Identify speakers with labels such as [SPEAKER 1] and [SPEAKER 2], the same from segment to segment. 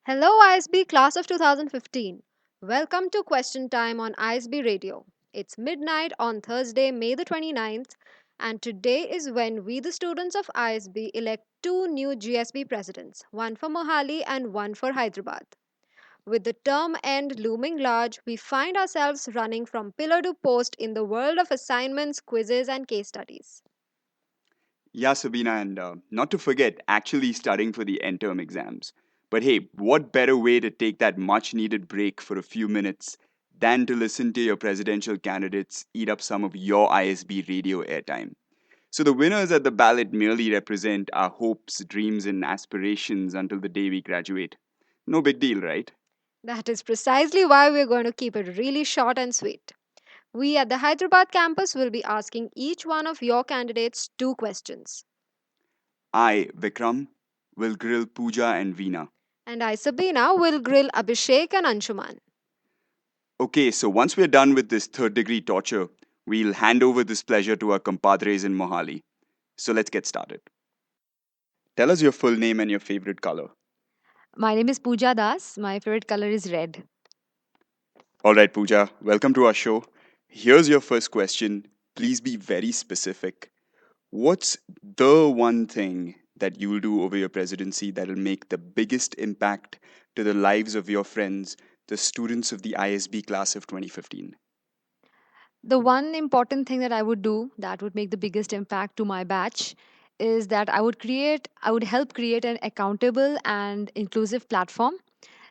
[SPEAKER 1] Hello, ISB class of 2015. Welcome to Question Time on ISB Radio. It's midnight on Thursday, May the 29th, and today is when we, the students of ISB, elect two new GSB presidents, one for Mohali and one for Hyderabad. With the term end looming large, we find ourselves running from pillar to post in the world of assignments, quizzes, and case studies.
[SPEAKER 2] Yeah, Sabina, and not to forget, actually studying for the end term exams. But hey, what better way to take that much needed break for a few minutes than to listen to your presidential candidates eat up some of your ISB radio airtime? So, the winners at the ballot merely represent our hopes, dreams, and aspirations until the day we graduate. No big deal, right?
[SPEAKER 1] That is precisely why we're going to keep it really short and sweet. We at the Hyderabad campus will be asking each one of your candidates two questions.
[SPEAKER 2] I, Vikram, will grill Puja and Veena.
[SPEAKER 1] And I, Sabina, will grill Abhishek and Anshumaan.
[SPEAKER 2] Okay, so once we're done with this third degree torture, we'll hand over this pleasure to our compadres in Mohali. So let's get started. Tell us your full name and your favorite color.
[SPEAKER 3] My name is Puja Das. My favorite color is red.
[SPEAKER 2] All right, Pooja, welcome to our show. Here's your first question. Please be very specific. What's the one thing that you will do over your presidency that'll make the biggest impact to the lives of your friends, the students of the ISB class of 2015?
[SPEAKER 3] The one important thing that I would do that would make the biggest impact to my batch is that I would help create an accountable and inclusive platform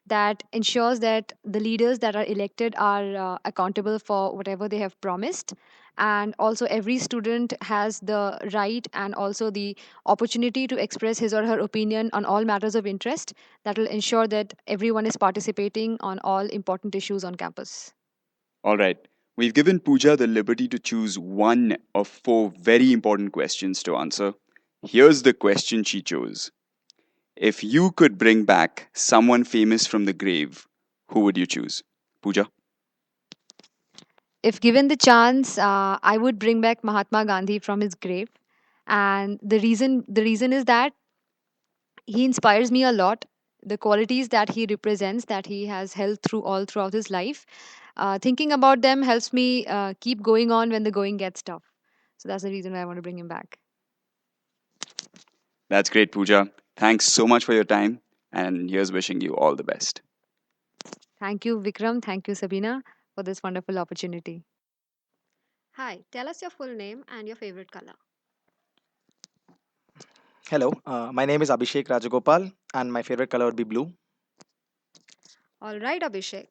[SPEAKER 3] that ensures that the leaders that are elected are accountable for whatever they have promised. And also, every student has the right and also the opportunity to express his or her opinion on all matters of interest that will ensure that everyone is participating on all important issues on campus.
[SPEAKER 2] All right. We've given Pooja the liberty to choose one of four very important questions to answer. Here's the question she chose. If you could bring back someone famous from the grave, who would you choose? Pooja?
[SPEAKER 3] If given the chance, I would bring back Mahatma Gandhi from his grave. And the reason is that he inspires me a lot. The qualities that he represents, that he has held throughout his life, thinking about them helps me keep going on when the going gets tough. So that's the reason why I want to bring him back.
[SPEAKER 2] That's great, Pooja. Thanks so much for your time, and here's wishing you all the best.
[SPEAKER 3] Thank you, Vikram. Thank you, Sabina, for this wonderful opportunity.
[SPEAKER 1] Hi, tell us your full name and your favorite color.
[SPEAKER 4] Hello, my name is Abhishek Rajagopal, and my favorite color would be blue.
[SPEAKER 1] All right, Abhishek.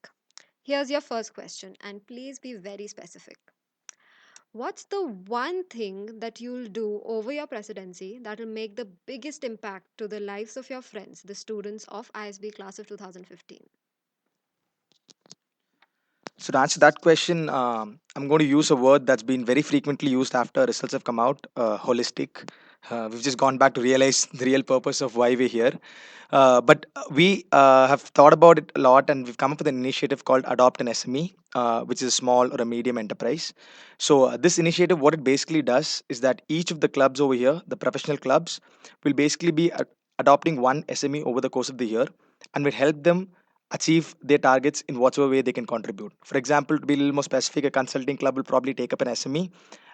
[SPEAKER 1] Here's your first question, and please be very specific. What's the one thing that you'll do over your presidency that will make the biggest impact to the lives of your friends, the students of ISB class of 2015?
[SPEAKER 4] So, to answer that question, I'm going to use a word that's been very frequently used after results have come out holistic. We've just gone back to realize the real purpose of why we're here. But we have thought about it a lot, and we've come up with an initiative called Adopt an SME, which is a small or a medium enterprise. So, this initiative, what it basically does is that each of the clubs over here, the professional clubs, will basically be adopting one SME over the course of the year and will help them achieve their targets in whatever way they can contribute. For example, to be a little more specific, a consulting club will probably take up an SME,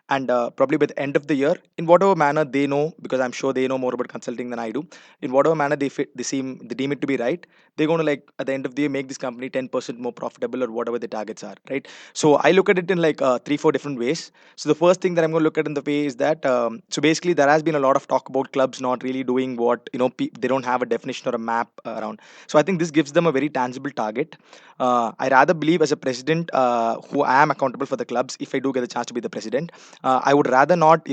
[SPEAKER 4] and probably by the end of the year, in whatever manner they know, because I'm sure they know more about consulting than I do, in whatever manner they deem it to be right, they're going to, like, at the end of the year, make this company 10% more profitable or whatever the targets are, right? So I look at it in like three, four different ways. So the first thing that I'm going to look at in the way is that so basically there has been a lot of talk about clubs not really doing what they don't have a definition or a map around. So I think this gives them a very tangible target. I rather believe as a president who I am accountable for the clubs, if I do get the chance to be the president, I would rather not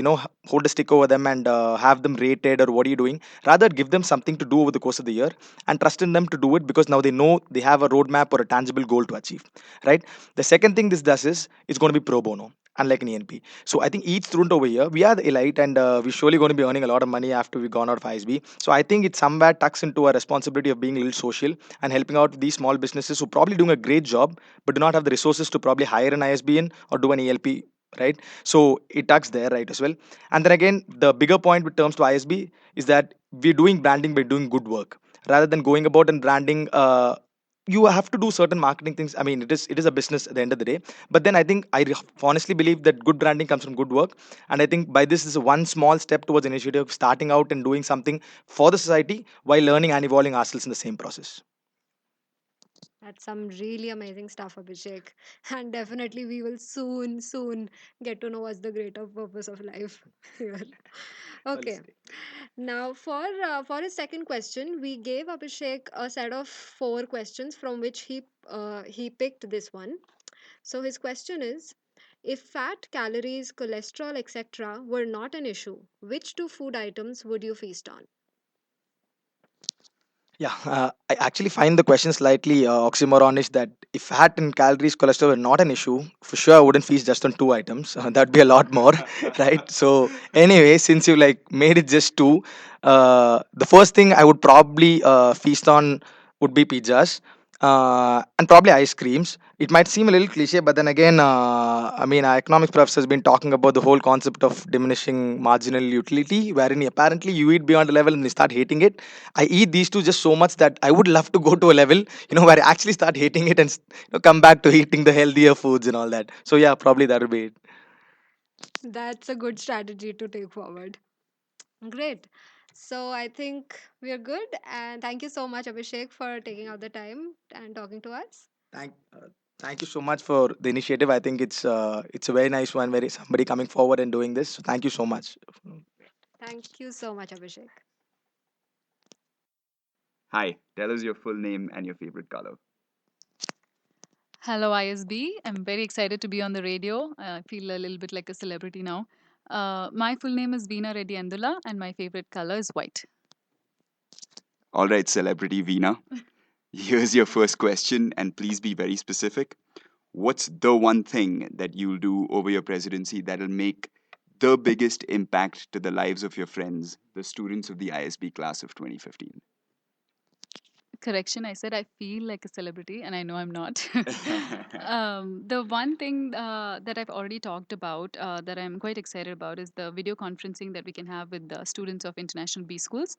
[SPEAKER 4] hold a stick over them and have them rated or what are you doing. Rather give them something to do over the course of the year and trust in them to do it because now they know they have a roadmap or a tangible goal to achieve, right? The second thing this does is it's going to be pro bono, unlike an ENP. So I think each student over here, we are the elite, and we're surely going to be earning a lot of money after we've gone out of ISB. So I think it somewhere tucks into our responsibility of being a little social and helping out these small businesses who probably doing a great job but do not have the resources to probably hire an ISB in or do an ELP, right? So it tucks there, right, as well. And then again, the bigger point with terms to ISB is that we're doing branding by doing good work. rather than going about and branding. You have to do certain marketing things. I mean, it is a business at the end of the day. But then I think honestly believe that good branding comes from good work, and I think by this is one small step towards initiative of starting out and doing something for the society while learning and evolving ourselves in the same process.
[SPEAKER 1] That's some really amazing stuff, Abhishek. And definitely, we will soon get to know what's the greater purpose of life here. Okay.
[SPEAKER 4] Holistic.
[SPEAKER 1] Now, for his second question, we gave Abhishek a set of four questions from which he picked this one. So his question is: if fat, calories, cholesterol, etc., were not an issue, which two food items would you feast on?
[SPEAKER 4] Yeah, I actually find the question slightly oxymoronish that if fat and calories, cholesterol were not an issue, for sure I wouldn't feast just on two items. That'd be a lot more, right? So, anyway, since you like made it just two, the first thing I would probably feast on would be pizzas and probably ice creams. It might seem a little cliche, but then again, I mean, our economics professor has been talking about the whole concept of diminishing marginal utility, wherein apparently you eat beyond a level and you start hating it. I eat these two just so much that I would love to go to a level, where I actually start hating it and come back to eating the healthier foods and all that. So yeah, probably that would be it.
[SPEAKER 1] That's a good strategy to take forward. Great. So I think we are good. And thank you so much, Abhishek, for taking out the time and talking to us.
[SPEAKER 4] Thank, uh, Thank you so much for the initiative. I think it's a very nice one, very somebody coming forward and doing this. So thank you so much.
[SPEAKER 1] Thank you so much, Abhishek.
[SPEAKER 2] Hi, tell us your full name and your favorite color.
[SPEAKER 5] Hello, ISB. I'm very excited to be on the radio. I feel a little bit like a celebrity now. My full name is Veena Reddy Endula, and my favorite color is white.
[SPEAKER 2] All right, celebrity Veena. Here's your first question, and please be very specific. What's the one thing that you'll do over your presidency that'll make the biggest impact to the lives of your friends, the students of the ISB class of 2015?
[SPEAKER 5] Correction, I said I feel like a celebrity, and I know I'm not. The one thing that I've already talked about that I'm quite excited about is the video conferencing that we can have with the students of international B schools.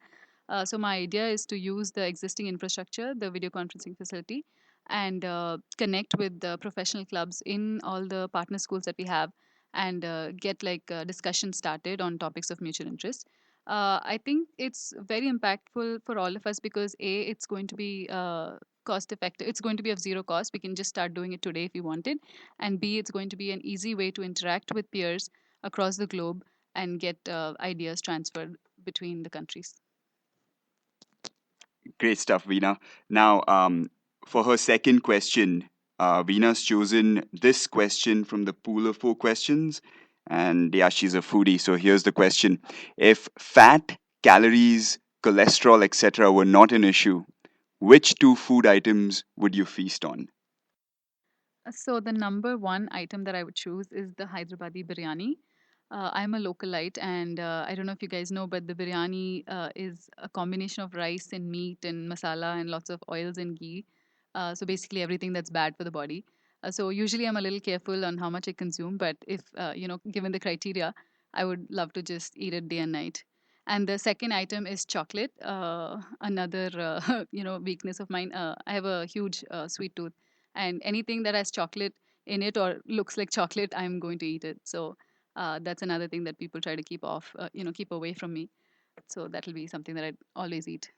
[SPEAKER 5] So my idea is to use the existing infrastructure, the video conferencing facility, and connect with the professional clubs in all the partner schools that we have, and get like discussion started on topics of mutual interest. I think it's very impactful for all of us because a it's going to be cost effective. It's going to be of zero cost. We can just start doing it today if we wanted, and b it's going to be an easy way to interact with peers across the globe and get ideas transferred between the countries.
[SPEAKER 2] Great stuff, Veena. Now, for her second question, Veena's chosen this question from the pool of four questions. And yeah, she's a foodie. So here's the question: if fat, calories, cholesterol, etc., were not an issue, which two food items would you feast on?
[SPEAKER 5] So the number one item that I would choose is the Hyderabadi biryani. I'm a localite, and I don't know if you guys know, but the biryani is a combination of rice and meat and masala and lots of oils and ghee. So basically, everything that's bad for the body. So usually, I'm a little careful on how much I consume, but if given the criteria, I would love to just eat it day and night. And the second item is chocolate. Another weakness of mine. I have a huge sweet tooth, and anything that has chocolate in it or looks like chocolate, I'm going to eat it. So that's another thing that people try to keep off, keep away from me. So that'll be something that I always eat.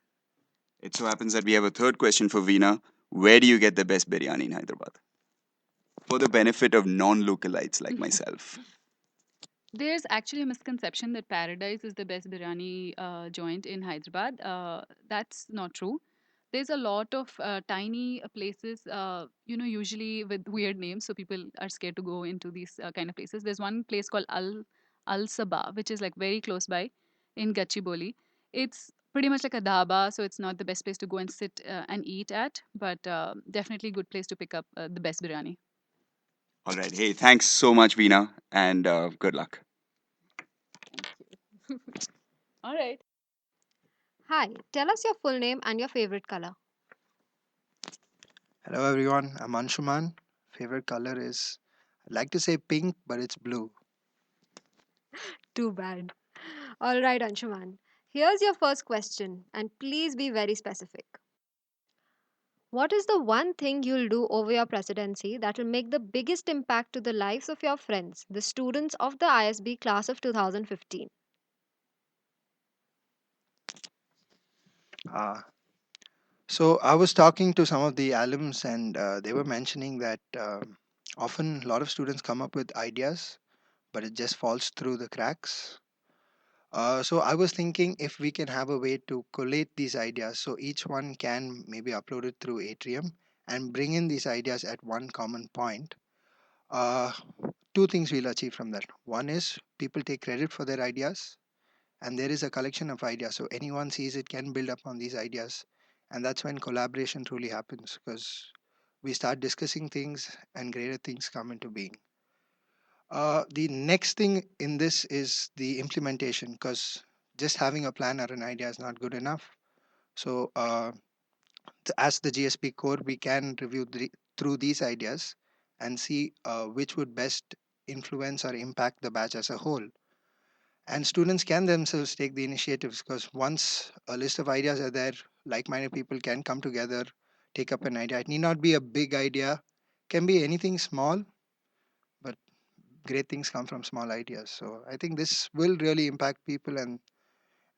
[SPEAKER 2] It so happens that we have a third question for Veena. Where do you get the best biryani in Hyderabad? For the benefit of non localites like myself.
[SPEAKER 5] There's actually a misconception that Paradise is the best biryani joint in Hyderabad. That's not true. There's a lot of tiny places, usually with weird names, so people are scared to go into these kind of places. There's one place called Al Sabah, which is like very close by in Gachibowli. It's pretty much like a dhaba, so it's not the best place to go and sit and eat at, but definitely good place to pick up the best biryani.
[SPEAKER 2] All right. Hey, thanks so much, Veena, and good luck.
[SPEAKER 5] All right.
[SPEAKER 1] Hi, tell us your full name and your favorite color.
[SPEAKER 6] Hello everyone, I'm Anshumaan. Favorite color is I like to say pink, but it's blue.
[SPEAKER 1] Too bad. All right, Anshuman. Here's your first question, and please be very specific. What is the one thing you'll do over your presidency that will make the biggest impact to the lives of your friends, the students of the ISB class of 2015?
[SPEAKER 6] Uh, so I was talking to some of the alums, and they were mentioning that often a lot of students come up with ideas, but it just falls through the cracks. So I was thinking if we can have a way to collate these ideas, so each one can maybe upload it through Atrium and bring in these ideas at one common point. Uh, Two things we'll achieve from that. One is people take credit for their ideas, and there is a collection of ideas. So anyone sees it can build up on these ideas, and that's when collaboration truly happens because we start discussing things and greater things come into being. The next thing in this is the implementation because just having a plan or an idea is not good enough. So, as the GSP core, we can review through these ideas and see which would best influence or impact the batch as a whole. And students can themselves take the initiatives because once a list of ideas are there, like-minded people can come together, take up an idea. It need not be a big idea, can be anything small, but great things come from small ideas. So I think this will really impact people, and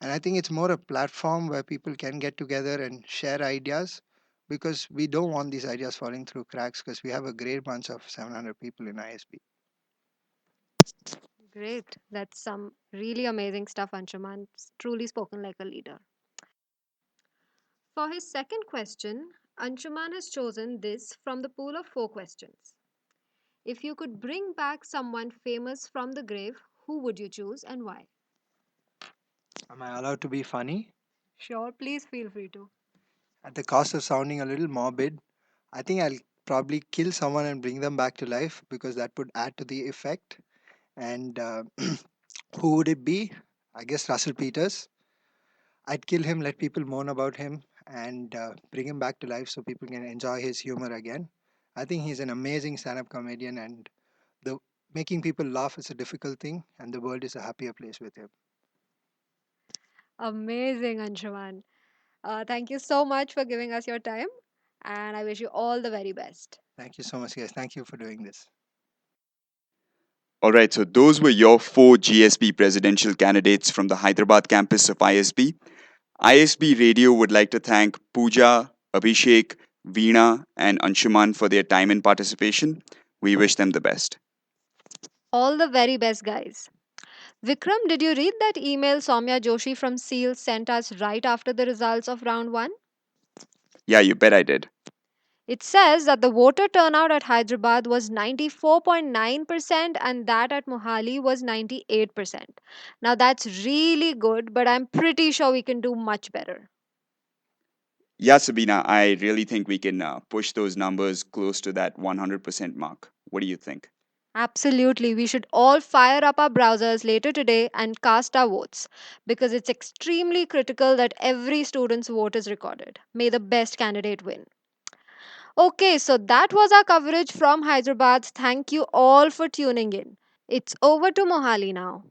[SPEAKER 6] I think it's more a platform where people can get together and share ideas because we don't want these ideas falling through cracks because we have a great bunch of 700 people in ISB.
[SPEAKER 1] Great. That's some really amazing stuff, Anshuman. Truly spoken like a leader. For his second question, Anshuman has chosen this from the pool of four questions. If you could bring back someone famous from the grave, who would you choose and why?
[SPEAKER 6] Am I allowed to be funny?
[SPEAKER 1] Sure, please feel free to.
[SPEAKER 6] At the cost of sounding a little morbid, I think I'll probably kill someone and bring them back to life because that would add to the effect. And who would it be? I guess Russell Peters. I'd kill him, let people moan about him, and bring him back to life so people can enjoy his humor again. I think he's an amazing stand-up comedian, and the making people laugh is a difficult thing, and the world is a happier place with him.
[SPEAKER 1] Amazing, Anshuman. Thank you so much for giving us your time, and I wish you all the very best.
[SPEAKER 6] Thank you so much, guys. Thank you for doing this.
[SPEAKER 2] All right, so those were your four GSB presidential candidates from the Hyderabad campus of ISB. ISB Radio would like to thank Puja, Abhishek, Veena, and Anshumaan for their time and participation. We wish them the best.
[SPEAKER 1] All the very best, guys. Vikram, did you read that email Soumya Joshi from SEAL sent us right after the results of round one?
[SPEAKER 2] Yeah, you bet I did.
[SPEAKER 1] It says that the voter turnout at Hyderabad was 94.9% and that at Mohali was 98%. Now that's really good, but I'm pretty sure we can do much better.
[SPEAKER 2] Yeah, Sabina, I really think we can push those numbers close to that 100% mark. What do you think?
[SPEAKER 1] Absolutely, we should all fire up our browsers later today and cast our votes because it's extremely critical that every student's vote is recorded. May the best candidate win. Okay, so that was our coverage from Hyderabad. Thank you all for tuning in. It's over to Mohali now.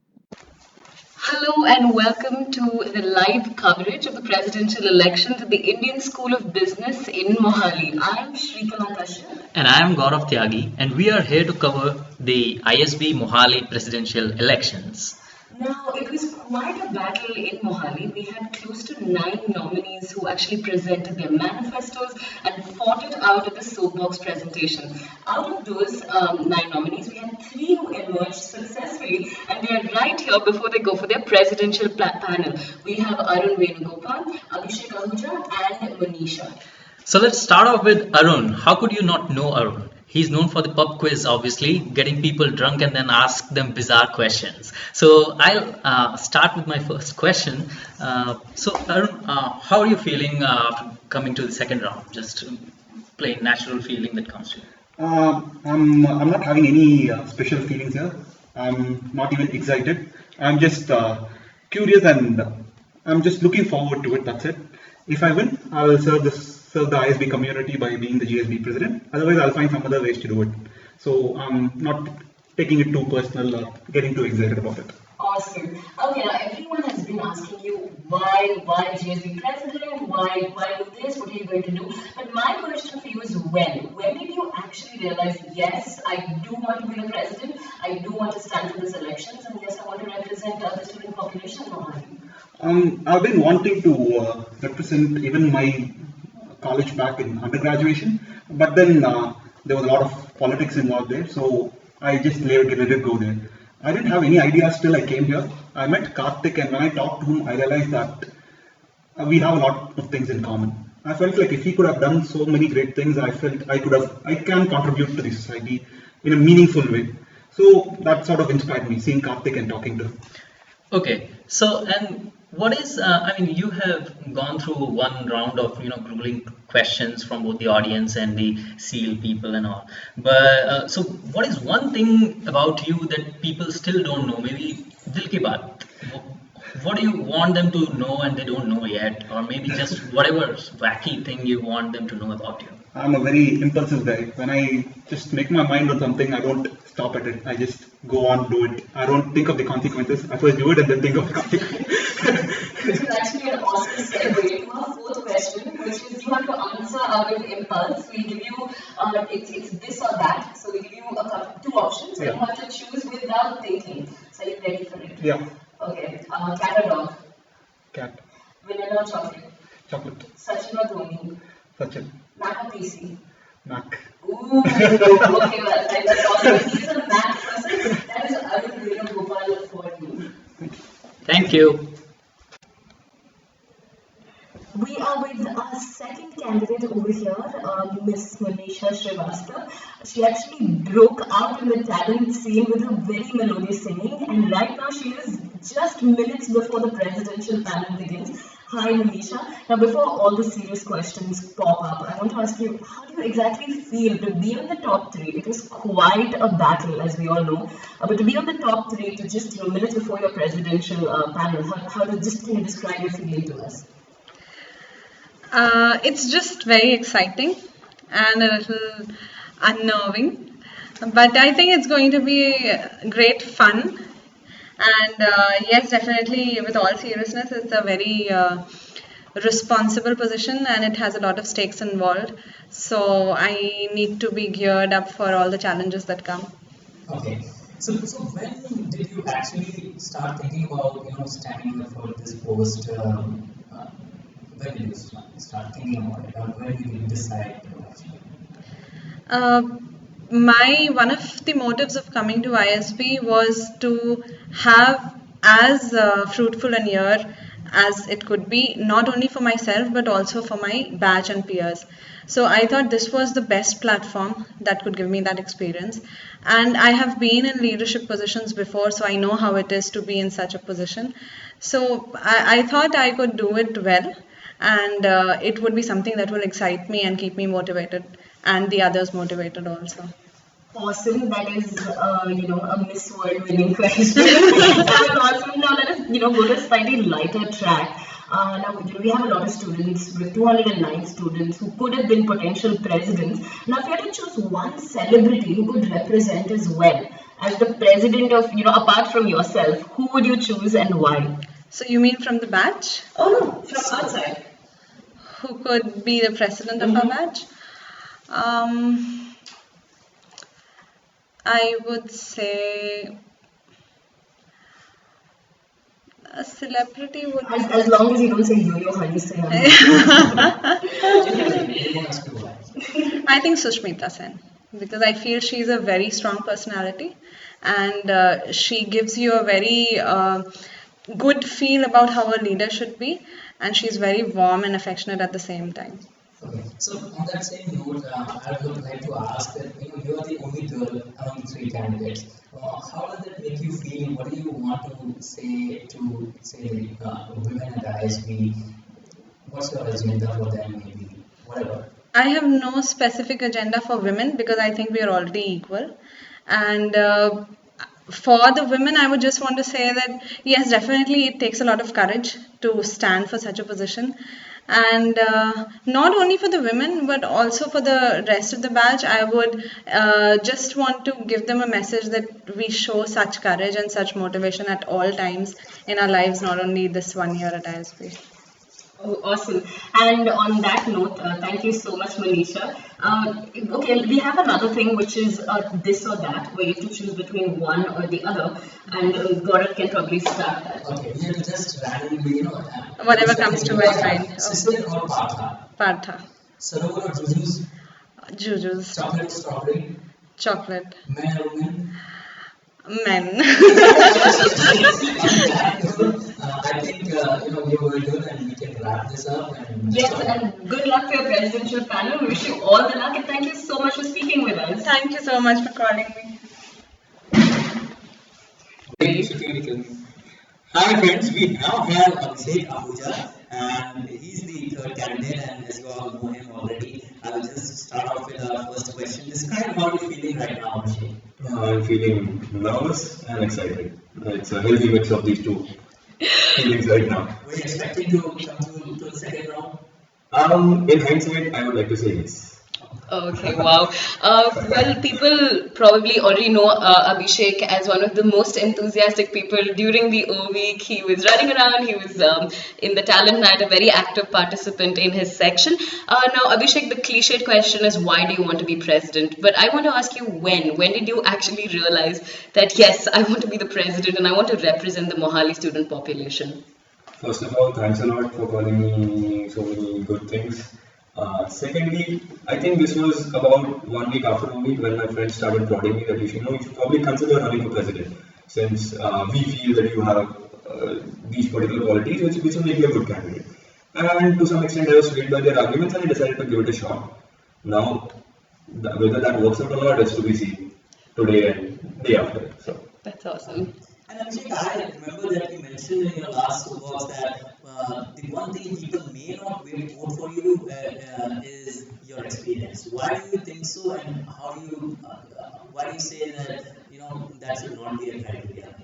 [SPEAKER 7] Hello and welcome to the live coverage of the presidential elections at the Indian School of Business in Mohali. I am Shrikala.
[SPEAKER 8] And I am Gaurav Tyagi, and we are here to cover the ISB Mohali presidential elections.
[SPEAKER 7] Now, it was quite a battle in Mohali. We had close to 9 nominees who actually presented their manifestos and fought it out at the soapbox presentation. Out of those 9 nominees, we had 3 who emerged successfully, and they are right here before they go for their presidential panel. We have Arun, Venugopal, Abhishek, Ahuja, and Monisha.
[SPEAKER 8] So let's start off with Arun. How could you not know Arun? He's known for the pub quiz, obviously, getting people drunk and then ask them bizarre questions. So I'll start with my first question. So Arun, how are you feeling after coming to the second round? Just plain natural feeling that comes to you.
[SPEAKER 9] I'm not having any special feelings here. I'm not even excited. I'm just curious and I'm just looking forward to it. That's it. If I win, I will serve the ISB community by being the GSB president. Otherwise, I'll find some other ways to do it. So I'm not taking it too personal or getting too excited about it.
[SPEAKER 7] Awesome. Okay, now everyone has been asking you why GSB president, why do this, what are you going to do? But my question for you is when? When did you actually realize, yes, I do want to be the president, I do want to stand for these elections, and yes, I want to represent the student population in Mohali?
[SPEAKER 9] I've been wanting to represent even my college back in undergraduation, but then there was a lot of politics involved there, so I just let it go there. I didn't have any ideas till I came here. I met Karthik, and when I talked to him, I realized that we have a lot of things in common. I felt like if he could have done so many great things, I felt I can contribute to the society in a meaningful way. So that sort of inspired me, seeing Karthik and talking to him.
[SPEAKER 8] Okay, so and what is, I mean, you have gone through one round of, grueling questions from both the audience and the SEAL people and all. But so what is one thing about you that people still don't know? Maybe Dil Ki Baat. What do you want them to know and they don't know yet? Or maybe just whatever wacky thing you want them to know about you?
[SPEAKER 9] I'm a very impulsive guy. When I just make my mind on something, I don't stop at it. I just go on, do it. I don't think of the consequences. I first do it and then think of the consequences.
[SPEAKER 7] This is actually an awesome segue to our fourth question, which is you have to answer out of impulse. We give you, it's this or that. So we give you two options, and you have to choose without thinking. So are you ready for it?
[SPEAKER 9] Yeah.
[SPEAKER 7] Okay. Cat or dog?
[SPEAKER 9] Cat.
[SPEAKER 7] Vanilla or chocolate?
[SPEAKER 9] Chocolate.
[SPEAKER 7] Sachin or Dhoni?
[SPEAKER 9] Sachin.
[SPEAKER 7] Mac or PC?
[SPEAKER 9] Mac.
[SPEAKER 7] Ooh, okay, well, that's awesome. He's a Mac person. That is Arun Venugopal for you.
[SPEAKER 8] Thank you.
[SPEAKER 7] We are with our second candidate over here, Miss Monisha Srivastava. She actually broke out in the talent scene with her very melodious singing, and right now she is just minutes before the presidential panel begins. Hi Monisha. Now before all the serious questions pop up, I want to ask you, how do you exactly feel to be on the top three? It was quite a battle, as we all know, but to be on the top three to just minutes before your presidential panel, can you describe your feeling to us?
[SPEAKER 10] It's just very exciting and a little unnerving, but I think it's going to be great fun. And yes, definitely, with all seriousness, it's a very responsible position and it has a lot of stakes involved. So I need to be geared up for all the challenges that come.
[SPEAKER 11] Okay. So when did you actually start thinking about standing for this post? When did you start thinking about it, or when did you decide to actually?
[SPEAKER 10] One of the motives of coming to ISB was to have as fruitful a year as it could be, not only for myself but also for my batch and peers. So I thought this was the best platform that could give me that experience. And I have been in leadership positions before, so I know how it is to be in such a position. So I thought I could do it well, and it would be something that will excite me and keep me motivated and the others motivated also.
[SPEAKER 7] Awesome. That is, a Miss World winning question. That was awesome. Now let us, go to a slightly lighter track. Now, we have a lot of students, with 209 students who could have been potential presidents. Now, if you had to choose one celebrity who could represent as well as the president of, apart from yourself, who would you choose and why?
[SPEAKER 10] So you mean from the batch?
[SPEAKER 7] Oh no, from outside.
[SPEAKER 10] Who could be the president of our batch? I would say a celebrity would.
[SPEAKER 7] As long as you don't say Yo-Yo Honey, say
[SPEAKER 10] I think Sushmita Sen, because I feel she's a very strong personality, and she gives you a very good feel about how a leader should be, and she's very warm and affectionate at the same time.
[SPEAKER 11] Okay, so on that same note, I would like to ask that you are the only girl among the three candidates. How does that make you feel? What do you want to say to women at ISB? What's your agenda for them? Maybe whatever.
[SPEAKER 10] I have no specific agenda for women because I think we are already equal, and for the women, I would just want to say that yes, definitely it takes a lot of courage to stand for such a position. And not only for the women but also for the rest of the batch, I would just want to give them a message that we show such courage and such motivation at all times in our lives, not only this 1 year at ISB.
[SPEAKER 7] Oh, awesome. And on that note, thank you so much, Monisha. Okay, we have another thing which is this or that, where you have to choose between one or the other. And Gaurav can probably start that.
[SPEAKER 11] Okay, we have to just randomly,
[SPEAKER 10] Whatever comes to my mind.
[SPEAKER 11] Sicily or Partha?
[SPEAKER 10] Partha.
[SPEAKER 11] Sarovar or Jujus?
[SPEAKER 10] Jujus.
[SPEAKER 11] Chocolate or strawberry?
[SPEAKER 10] Chocolate.
[SPEAKER 11] Men or women?
[SPEAKER 10] Men.
[SPEAKER 11] I think we were good and we can wrap this up. And
[SPEAKER 7] Yes, and good luck for your presidential panel. We wish you all the luck and thank you so much for speaking with us.
[SPEAKER 10] Thank you so much for calling me.
[SPEAKER 11] Hi friends, we now have Abhishek Ahuja and he's the third candidate and as you all know him already, I will just start off with our first question. Describe how you're feeling right now, Abhishek.
[SPEAKER 12] I'm feeling nervous and excited. It's a healthy mix of these two feelings right now.
[SPEAKER 11] Were you expecting to come to the second round?
[SPEAKER 12] In hindsight, I would like to say yes.
[SPEAKER 7] Okay, wow. Well, people probably already know Abhishek as one of the most enthusiastic people during the O Week. He was running around, he was in the talent night, a very active participant in his section. Now, Abhishek, the cliched question is why do you want to be president? But I want to ask you when? When did you actually realize that yes, I want to be the president and I want to represent the Mohali student population?
[SPEAKER 12] First of all, thanks a lot for calling me so many good things. Secondly, I think this was about 1 week after the week when my friends started prodding me that you should probably consider running for president since we feel that you have these particular qualities which will make you a good candidate. And to some extent, I was swayed by their arguments and I decided to give it a shot. Now, whether that works out or not is to be seen today and day after. So.
[SPEAKER 7] That's awesome.
[SPEAKER 11] And Abhishek, I remember that you mentioned in your last was that the one thing people may not vote for you is your experience. Why do you think so, and how do you why do you say that that should not be a criteria?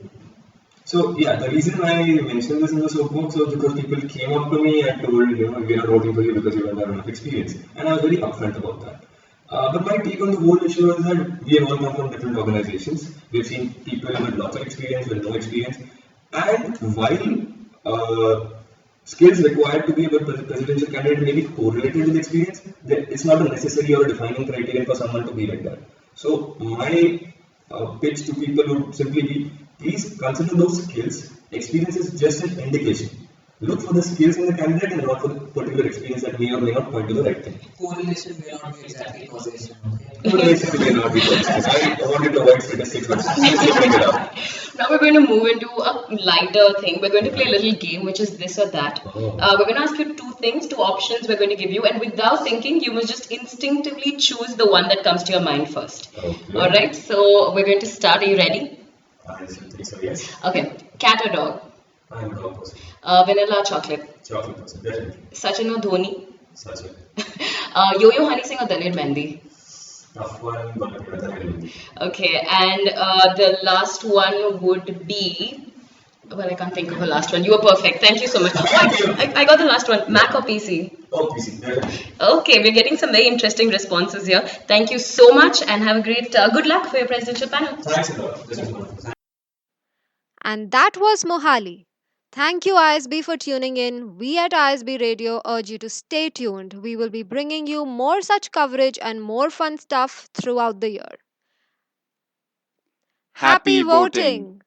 [SPEAKER 12] So yeah, the reason why I mentioned this in the soapbox was because people came up to me and told, we're not voting for you because you don't have enough experience, and I was very upfront about that. But my take on the whole issue is that we have all come from different organizations. We've seen people with lots of experience, with no experience. And while skills required to be a good presidential candidate may be correlated with experience, it's not a necessary or a defining criterion for someone to be like that. So my pitch to people would simply be, please consider those skills. Experience is just an indication. Look for the skills in the candidate and not for the particular experience that may or may not point to the right thing.
[SPEAKER 11] Correlation may not be exactly causation.
[SPEAKER 12] Correlation may not be causation. I wanted to avoid statistics, but let's bring it up.
[SPEAKER 7] Now we're going to move into a lighter thing. We're going to play a little game, which is this or that. We're going to ask you two things, two options we're going to give you, and without thinking, you must just instinctively choose the one that comes to your mind first.
[SPEAKER 12] Okay.
[SPEAKER 7] All right. So we're going to start. Are you ready?
[SPEAKER 12] I think so, yes.
[SPEAKER 7] Okay. Cat or dog?
[SPEAKER 12] I'm a dog person.
[SPEAKER 7] Vanilla or chocolate?
[SPEAKER 12] Chocolate person, definitely.
[SPEAKER 7] Sachin or Dhoni?
[SPEAKER 12] Sachin.
[SPEAKER 7] Yo-yo Honey Singh or Dalir Mehndi?
[SPEAKER 12] Tough one, but I will.
[SPEAKER 7] Okay, and the last one would be. Well, I can't think of the last one. You were perfect. Thank you so much. I got the last one. Mac or PC?
[SPEAKER 12] Oh, PC, definitely.
[SPEAKER 7] Okay, we're getting some very interesting responses here. Thank you so much and have a great good luck for your presidential panel.
[SPEAKER 12] Thanks a lot. This is fun.
[SPEAKER 1] And that was Mohali. Thank you, ISB, for tuning in. We at ISB Radio urge you to stay tuned. We will be bringing you more such coverage and more fun stuff throughout the year.
[SPEAKER 2] Happy
[SPEAKER 1] Happy
[SPEAKER 2] voting.
[SPEAKER 1] voting!